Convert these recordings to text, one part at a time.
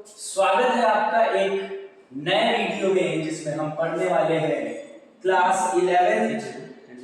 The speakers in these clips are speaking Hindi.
स्वागत है आपका एक नए वीडियो में जिसमें हम पढ़ने वाले हैं क्लास 11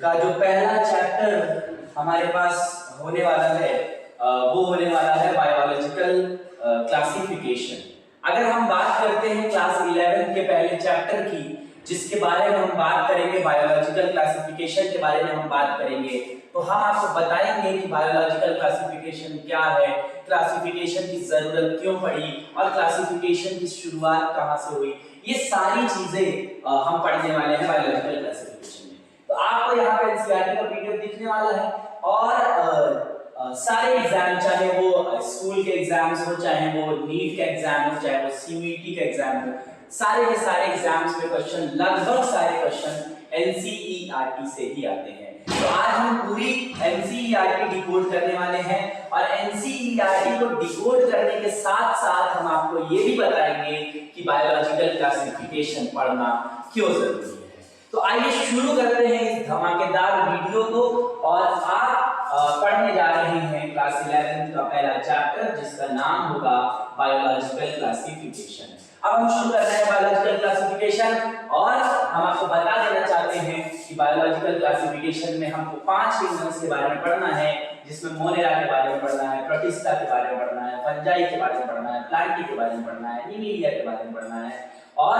का जो पहला चैप्टर हमारे पास होने वाला है वो होने वाला है बायोलॉजिकल क्लासिफिकेशन। अगर हम बात करते हैं क्लास 11 के पहले चैप्टर की, जिसके बारे में हम बात करेंगे, बायोलॉजिकल क्लासिफिकेशन के बारे में हम बात करेंगे, तो हम आपको बताएंगे कि बायोलॉजिकल क्लासिफिकेशन क्या है, क्लासिफिकेशन की जरूरत क्यों पड़ी और क्लासिफिकेशन की शुरुआत कहां से हुई। ये सारी चीजें हम पढ़ने वाले हैं बायोलॉजिकल क्लासिफिकेशन में। तो आपको यहाँ पे एनसीईआरटी का पीडीएफ दिखने वाला है और सारे एग्जाम, चाहे वो स्कूल के एग्जाम्स हो, चाहे वो नीट का एग्जाम हो, चाहे वो सीयूईटी का एग्जाम हो, सारे के सारे एग्जाम्स में क्वेश्चन, लगभग सारे क्वेश्चन एनसीईआरटी से ही आते हैं। तो आज हम पूरी एनसीईआरटी डिकोड करने वाले हैं और एनसीईआरटी को डिकोड करने के साथ साथ हम आपको ये भी बताएंगे कि बायोलॉजिकल क्लासिफिकेशन पढ़ना क्यों जरूरी है। तो आइए शुरू करते हैं इस धमाकेदार वीडियो को। और आप पढ़ने जा रहे हैं क्लास 11 का पहला चैप्टर, जिसका नाम होगा बायोलॉजिकल क्लासिफिकेशन। अब हम शुरू कर रहे हैं बायोलॉजिकल क्लासिफिकेशन और हम आपको बता देना चाहते हैं कि बायोलॉजिकल क्लासिफिकेशन में हमको 5 किंगडम्स के बारे में पढ़ना है, जिसमें मोनेरा के बारे में पढ़ना है, प्रोटिस्टा के बारे में पढ़ना है, फंजाई के बारे में पढ़ना है, प्लांटी के बारे में पढ़ना है, निमेलिया के बारे में पढ़ना है और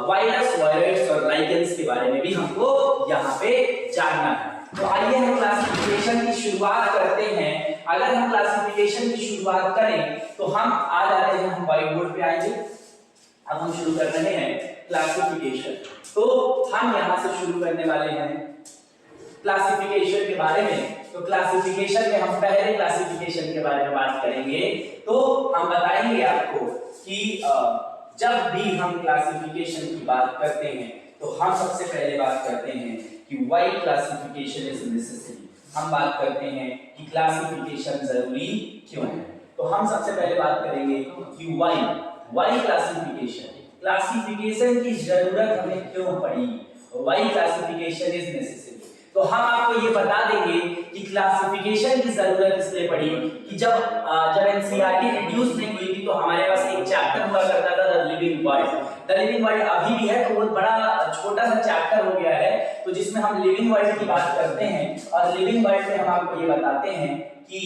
वायरस, वायरस और लाइकेंस के बारे में भी हमको यहाँ पे जानना है। तो आइए हम क्लासिफिकेशन की शुरुआत करते हैं। अगर हम क्लासिफिकेशन की शुरुआत करें तो हम आ जाते हैं, हम व्हाइट बोर्ड पे आएंगे। अब हम शुरू कर रहे हैं क्लासिफिकेशन। तो हम यहां से शुरू करने वाले हैं क्लासिफिकेशन के बारे में। तो क्लासिफिकेशन में हम पहले क्लासिफिकेशन के बारे में बात करेंगे। तो हम बताएंगे आपको कि जब भी हम क्लासिफिकेशन की बात करते हैं तो हम सबसे पहले बात करते हैं कि व्हाई क्लासिफिकेशन इज नेसेसरी। हम बात करते हैं कि क्लासिफिकेशन जरूरी क्यों है। तो हम सबसे पहले बात करेंगे कि व्हाई क्लासिफिकेशन की जरूरत हमें क्यों पड़ी, व्हाई क्लासिफिकेशन इज नेसेसरी। तो हम आपको ये बता देंगे कि क्लासिफिकेशन की जरूरत इसलिए पड़ी कि जब एनसीईआरटी रिड्यूस नहीं हुई थी तो हमारे पास एक चैप्टर हुआ करता था, the living world. The living world अभी भी है, तो बहुत बड़ा छोटा सा चैप्टर हो गया है, तो जिसमें हम लिविंग वर्ल्ड की बात करते हैं और लिविंग वर्ल्ड में हम आपको ये बताते हैं कि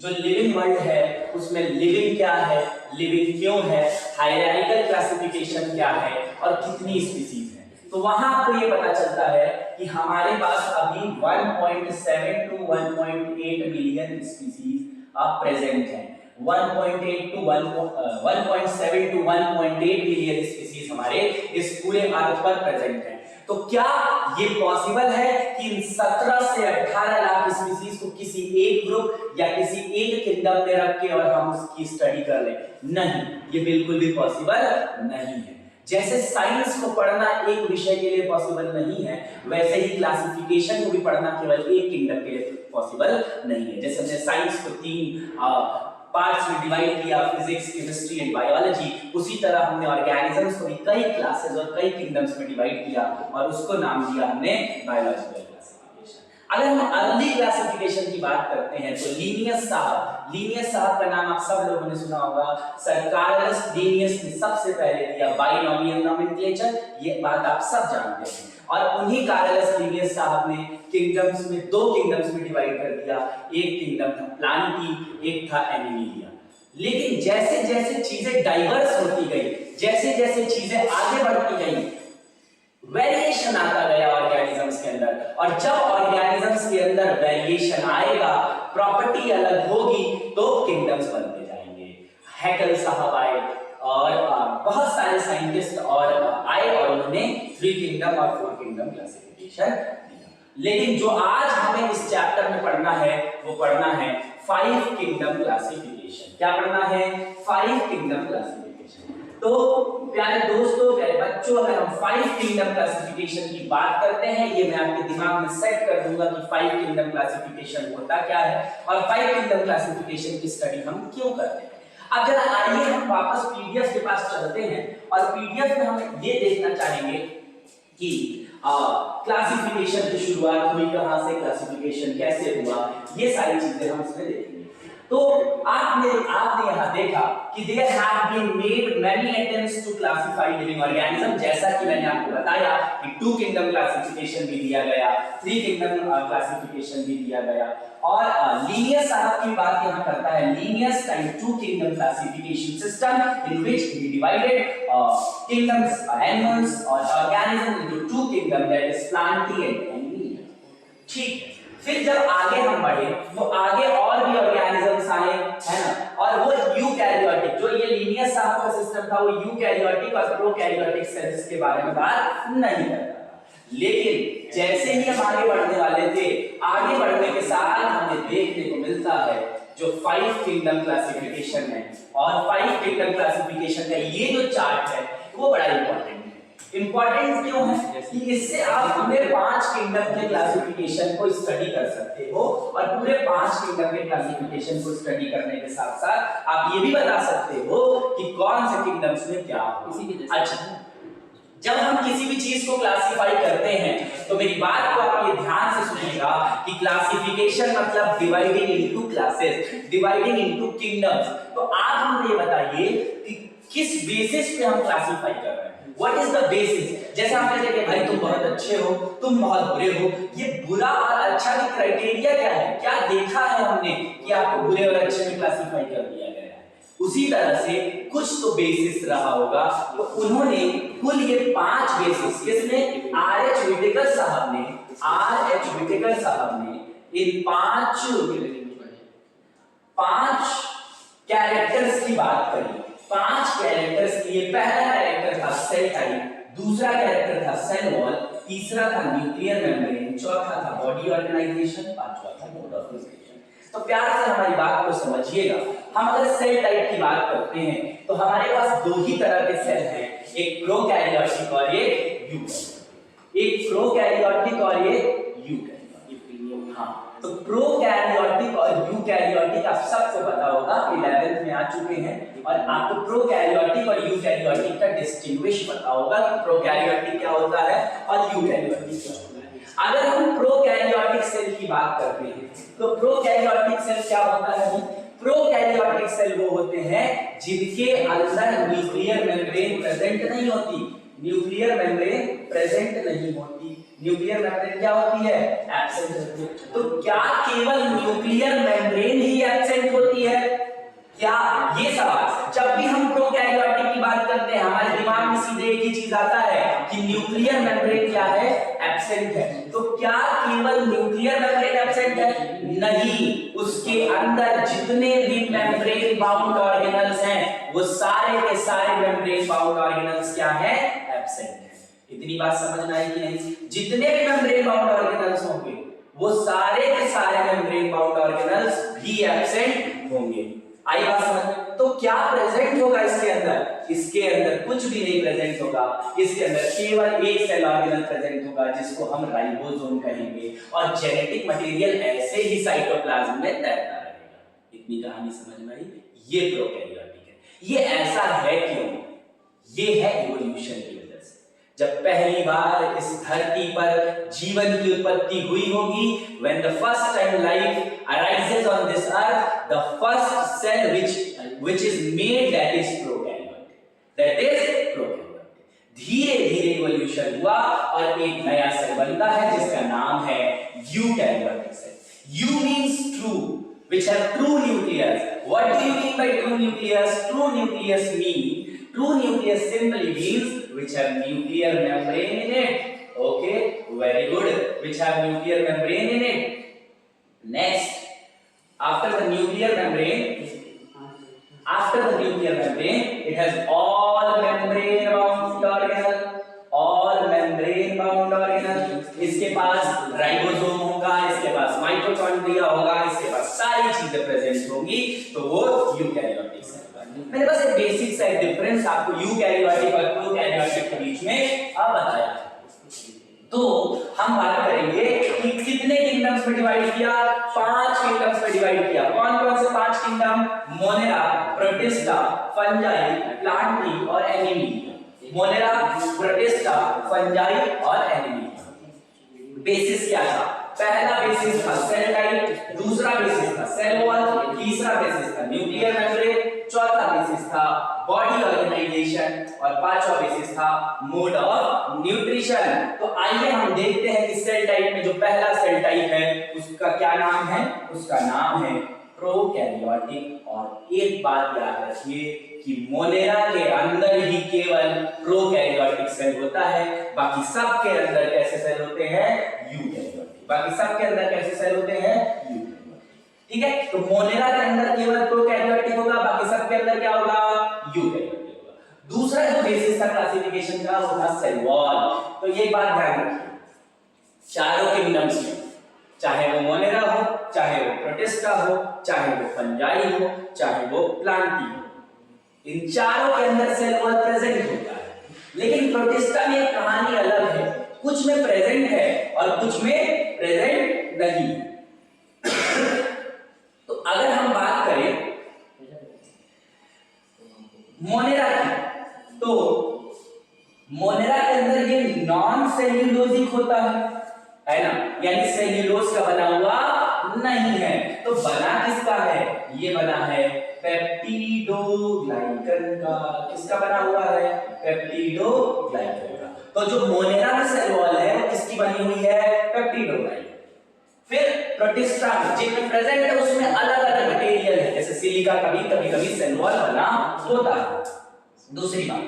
जो लिविंग वर्ल्ड है उसमें लिविंग क्या है, लिविंग क्यों है, हायरार्किकल क्लासिफिकेशन क्या है और कितनी स्पीशीज है। तो वहां आपको ये पता चलता है कि हमारे पास अभी 1.7 टू 1.8 मिलियन स्पीशीज प्रेजेंट हैं। 1.7 टू 1.8 मिलियन स्पीशीज हमारे इस पूरे अर्थ पर प्रेजेंट हैं। तो क्या ये पॉसिबल है कि इन 17 से 18 लाख स्पीशीज को किसी एक ग्रुप या किसी एक किंगडम में रख के और हम उसकी स्टडी कर लें? नहीं, ये बिल्कुल भी पॉसिबल नहीं है। जैसे साइंस को पढ़ना एक विषय के लिए पॉसिबल नहीं है, वैसे ही क्लासिफिकेशन को भी पढ़ना केवल एक किंगडम के लिए पॉसिबल नहीं है। जैसे हमने साइंस को 3 पार्ट्स में डिवाइड किया, फिजिक्स, केमिस्ट्री एंड बायोलॉजी, उसी तरह हमने ऑर्गेनिजम्स को भी कई क्लासेस और कई किंगडम्स में डिवाइड किया और उसको नाम दिया हमने बायोलॉजिकल क्लासिफिकेशन। अगर हम अर्ली क्लासिफिकेशन की बात करते हैं तो लीनियस साहब का नाम आप सब लोगों ने सुना होगा। सर कार्लस लीनियस ने सबसे पहले दिया बाइनोमियल नोमेनक्लेचर, ये बात आप सब जानते हैं। और उन्हीं कार्लस लीनियस साहब ने किंगडम्स में 2 किंगडम्स में डिवाइड कर दिया। एक किंगडम था प्लांटी, एक था एनिमेलिया। लेकिन जैसे जैसे चीजें डाइवर्स होती गई, जैसे जैसे चीजें आगे बढ़ती गई, वेरिएशन आता गया ऑर्गेनिजम्स के अंदर। और जब ऑर्गेनिजम्स के अंदर वेरिएशन आएगा, प्रॉपर्टी अलग होगी, तो किंगडम्स बनते जाएंगे। हैकल साहब आए और बहुत सारे साइंटिस्ट और आए और उन्होंने 3 किंगडम और 4 किंगडम क्लासिफिकेशन दिया। लेकिन जो आज हमें इस चैप्टर में पढ़ना है वो पढ़ना है 5 किंगडम क्लासिफिकेशन। क्या पढ़ना है? 5 किंगडम क्लासिफिकेशन। तो प्यारे दोस्तों, प्यारे बच्चों, अगर हम 5 किंगडम क्लासिफिकेशन की बात करते हैं, ये मैं आपके दिमाग में सेट कर दूंगा कि 5 किंगडम क्लासिफिकेशन होता क्या है और 5 किंगडम क्लासिफिकेशन की स्टडी हम क्यों करते हैं। अब जरा आइए हम वापस पीडीएफ के पास चलते हैं और पीडीएफ में हम ये देखना चाहेंगे कि क्लासिफिकेशन की शुरुआत हुई कहां से, क्लासिफिकेशन कैसे हुआ, ये सारी चीजें हम इसमें देखेंगे। तो आपने यहाँ देखा कि there have been made many attempts to classify living organism, जैसा कि मैंने आपको बताया कि 2 किंगडम क्लासिफिकेशन भी दिया गया, 3 किंगडम क्लासिफिकेशन भी दिया गया, और लीनियस साहब की बात यहाँ करता है, Linnaeus type 2 kingdom classification system in which he divided kingdoms, animals or organisms into 2 kingdom, that is plantae and animal. ठीक है, फिर जब आगे हम बढ़े तो आगे और भी ऑर्गेनिजम्स आए, है ना, और वो यूकैरियोटिक, जो ये लीनियस साहब का सिस्टम था, वो यूकैरियोटिक और प्रोकैरियोटिक सेल्स के बारे में बात नहीं करता था। लेकिन जैसे ही हम आगे बढ़ने वाले थे, आगे बढ़ने के साथ हमें देखने को मिलता है जो 5 किंगडम क्लासिफिकेशन है, और 5 किंगडम क्लासिफिकेशन का ये जो चार्ट है वो बड़ा इंपॉर्टेंट है। इंपॉर्टेंट क्यों है कि इससे आप पूरे 5 किंगडम के क्लासिफिकेशन को स्टडी कर सकते हो, और पूरे 5 किंगडम के क्लासिफिकेशन को स्टडी करने के साथ साथ आप ये भी बता सकते हो कि कौन से किंगडम्स में क्या हो। अच्छा, जब हम किसी भी चीज को क्लासिफाई करते हैं तो मेरी बात को आप ये ध्यान से सुनिएगा कि क्लासिफिकेशन मतलब dividing into classes, dividing into kingdoms. तो आप हमें ये बताइए कि किस बेसिस पे हम क्लासिफाई कर रहे हैं, व्हाट इज द बेसिस। जैसे हम कहते हैं भाई तुम बहुत अच्छे हो, तुम बहुत बुरे हो, ये बुरा और अच्छा का क्राइटेरिया क्या है, क्या देखा है हमने कि आपको बुरे और अच्छे में क्लासिफाई कर दिया गया है। उसी तरह से कुछ तो बेसिस रहा होगा, तो उन्होंने कुल ये 5 बेसिस, किसने, आर.एच. व्हिटेकर साहब ने, आर.एच. व्हिटेकर साहब ने इन 5 कैरेक्टर्स की बात करी। 5 कैरेक्टर्स की, ये पहला कैरेक्टर था सेल टाइप, दूसरा कैरेक्टर था सेल वॉल, तीसरा था न्यूक्लियर मेम्ब्रेन, चौथा था बॉडी ऑर्गेनाइजेशन, पांचवा था मोड ऑफ रिस्ट्रिक्शन। तो प्यार से हमारी बात को समझिएगा। हम अगर सेल टाइप की बात करते हैं तो हमारे पास 2 ही तरह के सेल हैं, एक प्रोकैरियोटिक और एक यूकैरियोटिक, एक प्रोकैरियोटिक और एक यूकैरियोटिक। हाँ, तो प्रोकैरियोटिक और यूकैरियोटिक आप सबको पता होगा, 11th में आ चुके हैं, और आपको प्रोकैरियोटिक और यूकैरियोटिक का डिस्टिंग्विश पता होगा कि प्रोकैरियोटिक क्या होता है और यूकैरियोटिक क्या होता है। अगर हम प्रोकैरियोटिक सेल की बात करते हैं तो प्रोकैरियोटिक सेल क्या होता है? प्रोकैरियोटिक सेल वो होते हैं जिनके अंदर न्यूक्लियर मेम्ब्रेन प्रेजेंट नहीं होती, न्यूक्लियर मेम्ब्रेन प्रेजेंट नहीं होती। न्यूक्लियर मेम्ब्रेन क्या होती है? एब्सेंट होती है। तो क्या केवल न्यूक्लियर मेम्ब्रेन ही एब्सेंट होती है? क्या, ये सवाल, जब भी हम प्रोकैरियोटिक की बात करते हैं हमारे दिमाग में सीधे एक ही चीज आता है कि न्यूक्लियर मेम्ब्रेन क्या है? एब्सेंट है। तो क्या केवल न्यूक्लियर मेम्ब्रेन एब्सेंट है? नहीं, उसके अंदर जितने भी मेम्ब्रेन बाउंड ऑर्गेनल्स हैं वो सारे के सारे मेम्ब्रेन बाउंड ऑर्गेनल्स क्या है? एब्सेंट है। इतनी बात समझ में आई कि नहीं? जितने भी मेम्ब्रेन बाउंड ऑर्गेनल्स होंगे वो सारे के सारे मेम्ब्रेन बाउंड ऑर्गेनल्स भी एब्सेंट होंगे। आई बात समझ? तो क्या प्रेजेंट होगा इसके अंदर? इसके अंदर कुछ भी नहीं प्रेजेंट होगा, इसके अंदर केवल एक सेल ऑर्गेनल प्रेजेंट होगा जिसको हम राइबोसोम कहेंगे, और जेनेटिक मटेरियल ऐसे ही साइटोप्लाज्म में तैरता रहेगा। इतनी कहानी समझ में आई? ये प्रोकैरियोटिक है। ये ऐसा है क्यों? ये है इवोल्यूशन की वजह से। जब पहली बार इस धरती पर जीवन की उत्पत्ति हुई होगी, when the first time life arises on this earth, the first cell which is made, that is prokaryotic, that is prokaryotic। धीरे धीरे इवोल्यूशन हुआ और एक नया सेल बनता है जिसका नाम है eukaryotic cell. Eu means true, which have true nucleus। What do you mean by true nucleus? True nucleus means, true nucleus simply means which have nuclear membrane in it. Okay, very good, which have nuclear membrane in it. Next, after the nuclear membrane, it has all membrane bound organelle, all membrane bound organelle। इसके पास राइबोसोम होगा, इसके पास माइटोकॉन्ड्रिया होगा, इसके पास सारी चीजें प्रेजेंट होंगी, तो वो यूकैरियोटिक सेल। मैंने बस एक बेसिक सा डिफरेंस आपको यूकैरियोटिक और प्रोकैरियोटिक के बीच में अब बताया। तो हम बात करेंगे कि कितने किंगडम्स में डिवाइड किया? 5 किंगडम्स में डिवाइड किया। कौन कौन से 5 kingdom? Monera, protista, fungi, Plantae और एनिमी। मोनेरा, प्रोटिस्टा, फंजाई और एनिमी। बेसिस क्या था? पहला बेसिस था सेल टाइप, दूसरा बेसिस था सेल वॉल, तीसरा बेसिस था न्यूक्लियर मेम्ब्रेन, चौथा बेसिस था बॉडी ऑर्गेनाइजेशन और पांचवा बेसिस था मोड ऑफ न्यूट्रिशन। तो आइए हम देखते हैं कि सेल टाइप में जो पहला सेल टाइप है उसका क्या नाम है, उसका नाम है प्रोकैरियोटिक। और एक बात याद रखिए कि मोनेरा के अंदर ही केवल प्रोकैरियोटिक सेल होता है, बाकी सब के अंदर कैसे सेल होते हैं, यूकैरियोटिक। बाकी सब के अंदर कैसे सेल होते हैं, यूकैरियोटिक। ठीक है, तो मोनेरा के अंदर केवल प्रोकैरियोटिक होगा, बाकी सब के अंदर क्या होगा, यूकैरियोटिक होगा। दूसरा जो बेसिस था क्लासिफिकेशन का वो था सेल वॉल। तो ये बात ध्यान रखिए, चारों किंगडम्स में, चाहे वो मोनेरा हो, चाहे वो प्रोटिस्टा हो, चाहे वो फंजाई हो, चाहे वो प्लांटी हो, इन चारों के अंदर सेल वॉल प्रेजेंट होता है। लेकिन प्रोटिस्टा में कहानी अलग है, कुछ में प्रेजेंट है और कुछ में प्रेजेंट नहीं है। तो अगर हम बात करें मोनेरा की, तो मोनेरा के अंदर ये नॉन सेल्यूलोजिक होता है ना, यानी सेल्यूलोज का बना हुआ नहीं है। तो बना किसका है, ये बना है पेप्टिडोग्लाइकन का। किसका बना हुआ है, पेप्टिडोग्लाइकन का। तो जो मोनेरा में सेल वॉल है वो किसकी बनी हुई है, पेप्टिडोग्लाइकन। फिर प्रोटिस्टा में जिनमें प्रेजेंट है उसमें अलग अलग मटेरियल है, जैसे सिलिका का भी कभी-कभी सेल वॉल बना होता है। दूसरी बात,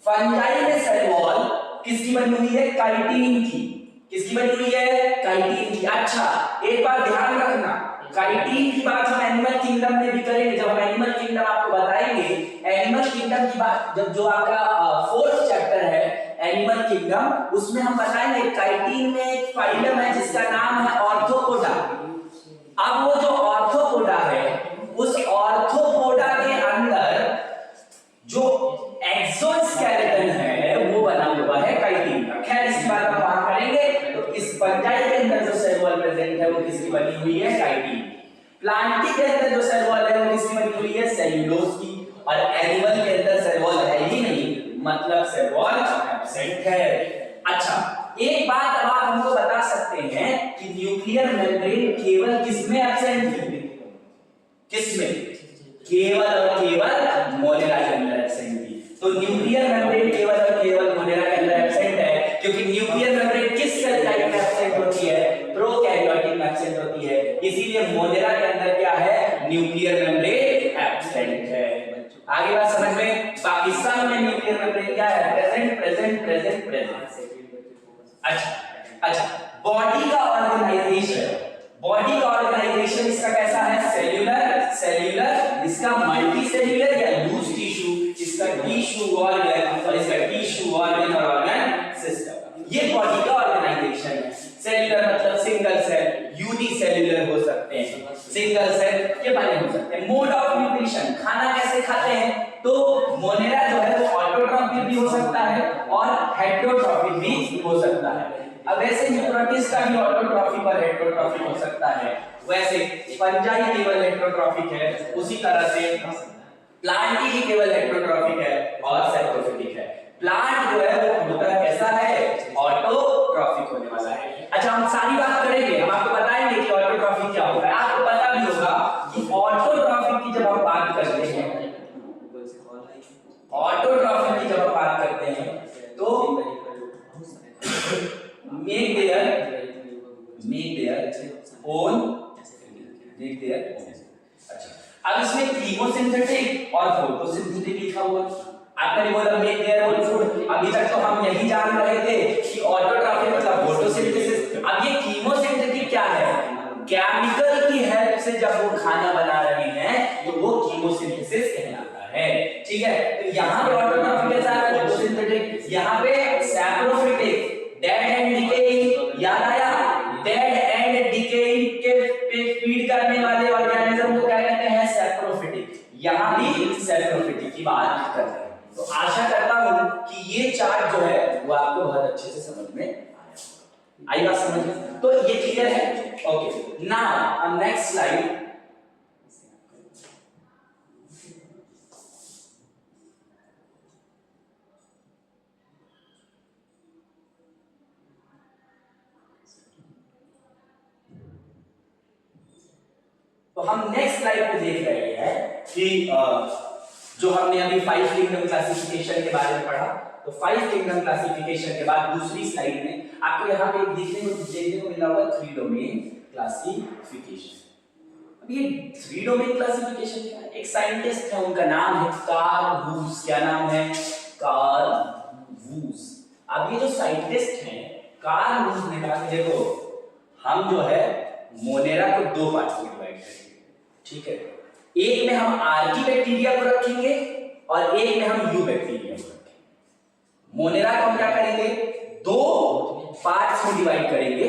फंजाई में सेल वॉल किसकी बनी हुई है, काइटिन की। किसकी बनी हुई है, काइटिन की। अच्छा, एक बात ध्यान रखना, काइटिन की बात हम एनिमल किंगडम में भी करेंगे। जब हम एनिमल किंगडम आपको बताएंगे, एनिमल किंगडम की बात जब जो आपका 4th चैप्टर है एनिमल किंगडम, उसमें हम बताएंगे काइटिन में एक फाइलम है जिसका नाम है ऑर्थोपोडा। अब वो जो ऑर्थोपोडा है, उस ऑर्थोपोडा के अंदर जो एक्सोस्केलेटन है वो बना हुआ है काइटिन का। खैर इसकी बात हम वहां करेंगे। तो इस फंजाई के अंदर जो सेल वॉल प्रेजेंट है वो किसकी बनी हुई है, काइटिन। प्लांटी के अंदर जो सेल वॉल है वो किसकी बनी हुई है, सेल्यूलोज की। और एनिमल के अंदर सेल वॉल है ही नहीं, मतलब सेल वॉल एब्सेंट है। अच्छा, एक बात अब आप हमको बता सकते हैं कि न्यूक्लियर मेम्ब्रेन केवल किसमें एब्सेंट थी, किसमें, केवल और केवल मोनेरा के अंदर एब्सेंट थी। तो न्यूक्लियर मेम्ब्रेन केवल और केवल मोनेरा के अंदर एब्सेंट है, क्योंकि न्यूक्लियर मेम्ब्रेन किस सेल टाइप में एब्सेंट होती है, प्रोकैरियोटिक में एब्सेंट होती है। इसीलिए मोनेरा के अंदर क्या है, न्यूक्लियर मेम्ब्रेन एब्सेंट है। आगे बात समझ में, बाकी सब में न्यूक्लियर मेम्ब्रेन क्या है, प्रेजेंट प्रेजेंट प्रेजेंट प्रेजेंट। अच्छा, बॉडी का ऑर्गेनाइजेशन, बॉडी का ऑर्गेनाइजेशन इसका कैसा है, सेल्यूलर, सेल्यूलर, इसका मल्टी सेल्यूलर या लूज टिश्यू, इसका टिश्यू ऑर्गन और इसका टिश्यू ऑर्गन और ऑर्गन सिस्टम। ये बॉडी का ऑर्गेनाइजेशन है। सेल्यूलर मतलब सिंगल सेल, यूनिसेल्यूलर हो सकते हैं, सिंगल सेल के बने हो सकते हैं। मोड ऑफ न्यूट्रिशन, खाना कैसे खाते हैं, तो मोनेरा जो है वो ऑटोट्रॉफिक भी हो सकता है और हेटेरोट्रॉफिक भी हो सकता है। अब वैसे यूट्रोटिस का भी ऑटोट्रॉफिक और हेटेरोट्रॉफिक हो सकता है, वैसे फंजाई केवल हेटेरोट्रॉफिक है, उसी तरह से प्लांट भी केवल हेटेरोट्रॉफिक है और सैप्रोफिटिक है। प्लांट जो है वो होता कैसा है, ऑटोट्रॉफिक होने वाला है। अच्छा, हम सारी बात करेंगे, हम आपको बताएंगे कि ऑटोट्रॉफिक क्या होता है। आपको पता भी होगा कि ऑटोट्रॉफिक की जब हम बात करते हैं, ऑटोट्रॉफिक की जब हम बात करते हैं तो make their own, make their own। अच्छा, अब इसमें कीमोसिंथेटिक और फोटोसिंथेटिक लिखा हुआ है। आपने बोला make their own food, अभी तक तो हम यही जान रहे थे कि ऑटोट्रॉफिक मतलब फोटोसिंथेसिस। अब ये कीमोसिंथेटिक क्या है, केमिकल की हेल्प से जब वो खाना बना रहे हैं तो वो कीमोसिंथेसिस कहलाता है। ठीक है, तो यहाँ पे ऑटोट्रॉफिक के साथ फोटोसिंथेटिक, यहाँ पे सैप्रोफिटिक, डेड एंड डिकेइंग, याद आया, डेड एंड डिकेइंग के फीड करने वाले ऑर्गेनिज्म को क्या कहते हैं, सैप्रोफिटिक। यहाँ भी सैप्रोफिटिक की बात कर रहे हैं। तो आशा करता हूं कि ये चार्ट जो है वो आपको बहुत अच्छे से समझ में आया। आई बात समझ में, तो ये क्लियर है। Okay, now next slide. हम नेक्स्ट स्लाइड पे देख रहे हैं कि जो हमने अभी 5 किंगडम क्लासिफिकेशन के बारे में पढ़ा, तो 5 किंगडम क्लासिफिकेशन के बाद दूसरी स्लाइड में आपको यहाँ पे देखने को मिला होगा 3 डोमेन क्लासिफिकेशन। अब ये 3 डोमेन क्लासिफिकेशन क्या है? एक साइंटिस्ट है, उनका नाम है कार्ल वूस। क्या नाम है? कार्ल वूस। अब ये जो साइंटिस्ट हैं कार्ल वूस ने कहा कि देखो हम जो है मोनेरा को 2 पार्ट्स में डिवाइड करेंगे, ठीक है? एक में हम आर्की बैक्टीरिया को रखेंगे और एक में हम यू बैक्टीरिया को रखेंगे। मोनेरा को हम क्या करेंगे? 2 पार्ट्स में डिवाइड करेंगे।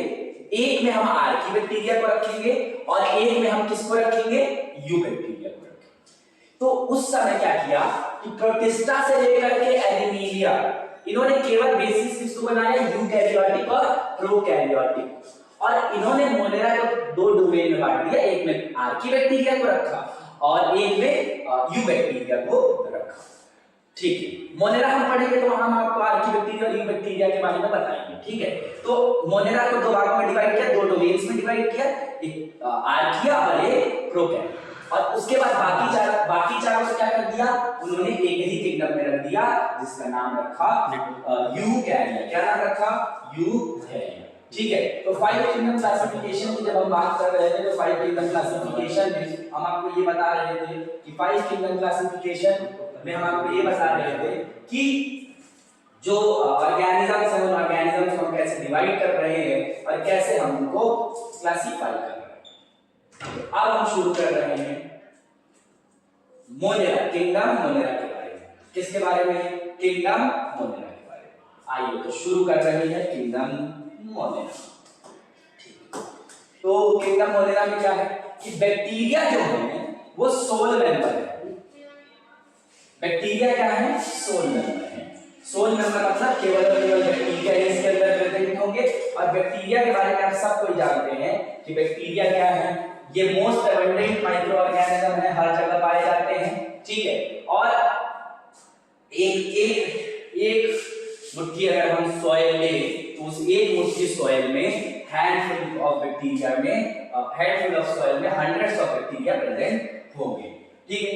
एक में हम आर्की बैक्टीरिया को रखेंगे और एक में हम किसको रखेंगे? यू बैक्टीरिया को रखेंगे। तो उस समय क्या किया कि प्रोटिस्टा से लेकर के एनिमीलिया, इन्होंने केवल बेसिस किसको बनाया? यूकैरियोटिक और प्रोकैरियोटिक। और इन्होंने मोनेरा को 2 डोमेन में बांट दिया, एक में आर्की बैक्टीरिया को रखा और एक में यू बैक्टीरिया को रखा, ठीक है? मोनेरा हम पढ़ेंगे तो हम आपको आर्की बैक्टीरिया और यू बैक्टीरिया के बारे में बताएंगे, ठीक है? तो मोनेरा को 2 भागों में डिवाइड किया, 2 डोमेन्स में डिवाइड किया, एक आर्किया और एक प्रोकैरिया। और उसके बाद बाकी चारों को क्या कर दिया? उन्होंने एक ही किंगडम में रख दिया जिसका नाम रखा यूकैरिया। क्या नाम रखा? यूकैरिया, ठीक है? तो 5 किंगडम क्लासिफिकेशन की जब हम बात कर रहे थे तो 5 किंगडम क्लासिफिकेशन में हम आपको ये बता रहे थे कि 5 किंगडम क्लासिफिकेशन में हम आपको ये बता रहे थे कि जो ऑर्गेनिजम्स हैं, उन ऑर्गेनिजम्स को हम कैसे डिवाइड कर रहे हैं और कैसे हम उनको क्लासिफाई कर रहे हैं। अब हम शुरू कर रहे हैं मोनेरा, किंगडम मोनेरा के बारे में। किसके बारे में? किंगडम मोनेरा के बारे में। आइए तो शुरू कर रहे हैं किंगडम मोनेरा। तो किंगडम मोनेरा में क्या है कि बैक्टीरिया जो है वो सोल मेंबर है। बैक्टीरिया क्या है? सोल मेंबर है। सोल मेंबर मतलब केवल और केवल बैक्टीरिया इसके अंदर प्रेजेंट होंगे। और बैक्टीरिया के बारे में आप सब कोई जानते हैं कि बैक्टीरिया क्या है? ये मोस्ट एबंडेंट माइक्रो ऑर्गेनिज्म है, हर जगह पाए जाते हैं, ठीक है? और एक मुट्ठी अगर हम सॉइल लें तो उस एक मुट्ठी सॉइल में हैंडफुल ऑफ बैक्टीरिया में हैंडफुल ऑफ सॉइल में हंड्रेड्स ऑफ बैक्टीरिया प्रेजेंट होंगे, ठीक है?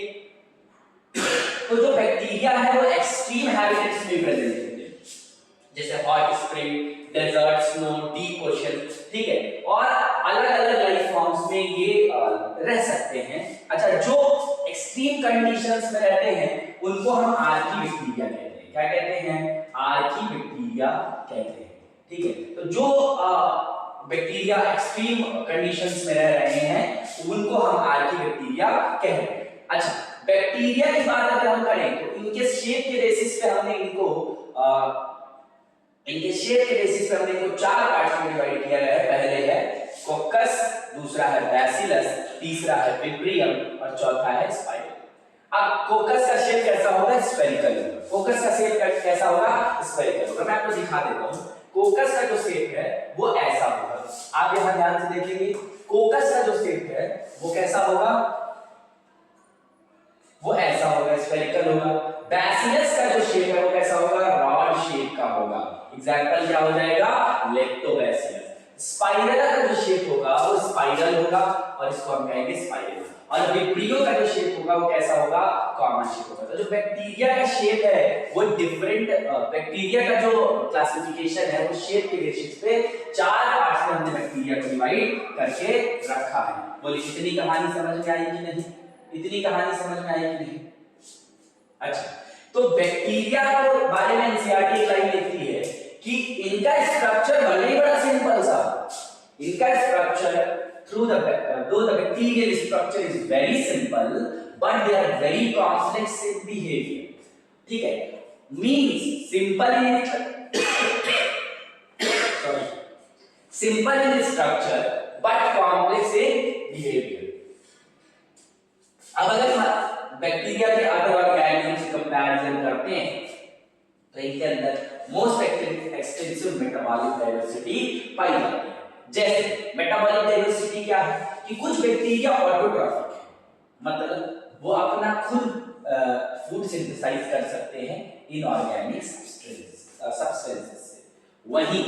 तो जो बैक्टीरिया है वो एक्सट्रीम हैबिटेट्स में प्रेजेंट होते हैं, जैसे hot spring, desert, snow, deep ocean, ठीक है? और अलग-अलग लाइफ फॉर्म्स में ये रह सकते हैं। अच्छा, जो एक्सट्रीम कंडीशंस में रहते हैं उनको हम आर्की बैक्टीरिया कहते हैं। क्या कहते हैं? आर्की बैक्टीरिया कहते हैं, ठीक है? तो जो बैक्टीरिया एक्सट्रीम कंडीशंस में रह रहे हैं उनको हम आर्की बैक्टीरिया कहते हैं। अच्छा, बैक्टीरिया की बात अगर हम करें तो इनके शेप के बेसिस पे हमने इनको 4 पार्ट्स में डिवाइड किया गया है। पहले है कोकस, दूसरा है बैसिलस, तीसरा है विब्रियम और चौथा है स्पाइरल। अब कोकस का शेप कैसा होगा? स्फेरिकल होगा। कोकस का शेप कैसा होगा? स्फेरिकल होगा। मैं आपको दिखा देता हूं। कोकस का जो शेप है वो ऐसा होगा। आप यहां ध्यान से देखेंगे, कोकस का जो शेप है वो कैसा होगा? वो ऐसा होगा, स्फेरिकल होगा। बैसिलस का जो शेप है वो कैसा होगा? रॉड शेप का होगा। एग्जांपल क्या हो जाएगा? लैक्टोबैसिलस। स्पाइरल का जो शेप होगा वो स्पाइरल होगा और इसको हम कहेंगे स्पाइरल। और विब्रियो का जो शेप होगा वो कैसा होगा? कॉमन शेप होगा। तो जो बैक्टीरिया का शेप है वो डिफरेंट, बैक्टीरिया का जो क्लासिफिकेशन है वो शेप के बेसिस पे 4 पार्ट्स में हमने बैक्टीरिया को डिवाइड करके रखा है। बोलिए इतनी कहानी समझ में आई कि नहीं? इतनी कहानी समझ में आई कि नहीं? अच्छा, तो बैक्टीरिया के बारे में एनसीईआरटी एक लाइन लिखती है कि इनका स्ट्रक्चर भले ही बड़ा सिंपल सा, इनका structure though the bacterial structure is very simple but they are very complex in behavior, ठीक है? means simple in structure but complex in behavior। अब अगर बैक्टीरिया के अदर ऑर्गेनिज्म से कंपैरिजन करते हैं तो इनके अंदर मोस्ट एक्सटेंसिव मेटाबॉलिक डाइवर्सिटी पाई जाती है। जैसे मेटाबॉलिक डाइवर्सिटी क्या है कि कुछ बैक्टीरिया ऑटोट्रॉफिक है, मतलब वो अपना खुद फूड सिंथेसाइज कर सकते हैं इनऑर्गेनिक सब्सटेंसेस से। वहीं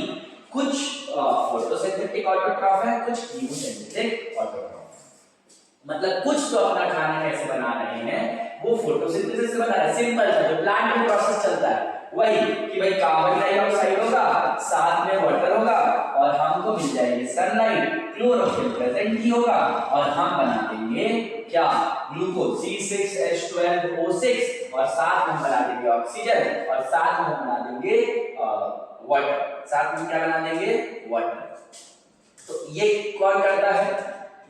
कुछ फोटोसिंथेटिक ऑटोट्रॉफ है, कुछ कीमोसिंथेटिक ऑटोट्रॉफ। मतलब कुछ तो अपना खाना कैसे बना रहे हैं, वो फोटोसिंथेसिस से बता रहे हैं। सिंपल सा जो प्लांट में प्रोसेस चलता है वही कि भाई कार्बन डाइऑक्साइड होगा, साथ में वाटर होगा और हमको मिल जाएगी सनलाइट, क्लोरोफिल प्रेजेंट ही होगा और हम बना देंगे क्या, ग्लूकोज C6H12O6 और साथ में हम बना देंगे ऑक्सीजन और साथ में हम बना देंगे वाटर, साथ में क्या बना देंगे, वाटर। तो ये कौन करता है,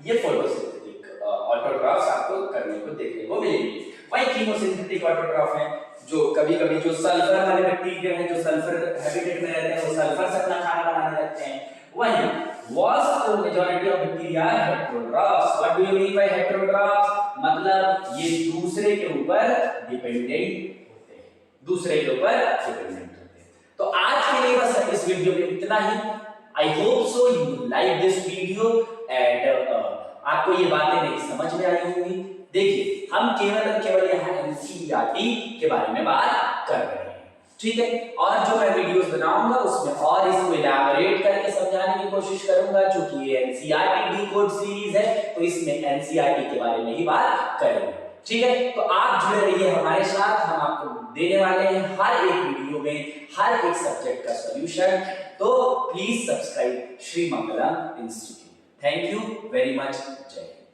ये फोटोसिंथेटिक ऑटोट्रॉफ्स आपको करने को देखने को मिलेंगे। वही कीमोसिंथेटिक ऑटोट्रॉफ है जो कभी-कभी जो सल्फर वाले बैक्टीरिया हैं जो सल्फर हैबिटेट में रहते हैं वो सल्फर से अपना खाना बनाने लगते हैं। वही vast majority of bacteria are heterotrophs. What do you mean by heterotrophs? मतलब ये दूसरे के ऊपर डिपेंडेंट होते हैं, दूसरे के ऊपर डिपेंडेंट होते हैं। तो आज के लिए बस इस वीडियो में इतना ही। I hope so you like this video and आपको ये बातें नहीं समझ में आई होंगी। देखिए हम केवल यहाँ एनसीईआरटी के बारे में बात कर रहे हैं, ठीक है। और जो मैं वीडियोस बनाऊंगा उसमें और इसको इलैबोरेट करके समझाने की कोशिश करूंगा, क्योंकि ये एनसीईआरटी डिकोड सीरीज है तो इसमें एनसीईआरटी के बारे में ही बात करेंगे, ठीक है। तो आप जुड़े रहिए हमारे साथ, हम आपको देने वाले हैं हर एक वीडियो में हर एक सब्जेक्ट का सॉल्यूशन। तो please subscribe Shri Mangalam institute. Thank you very much. जय हिंद।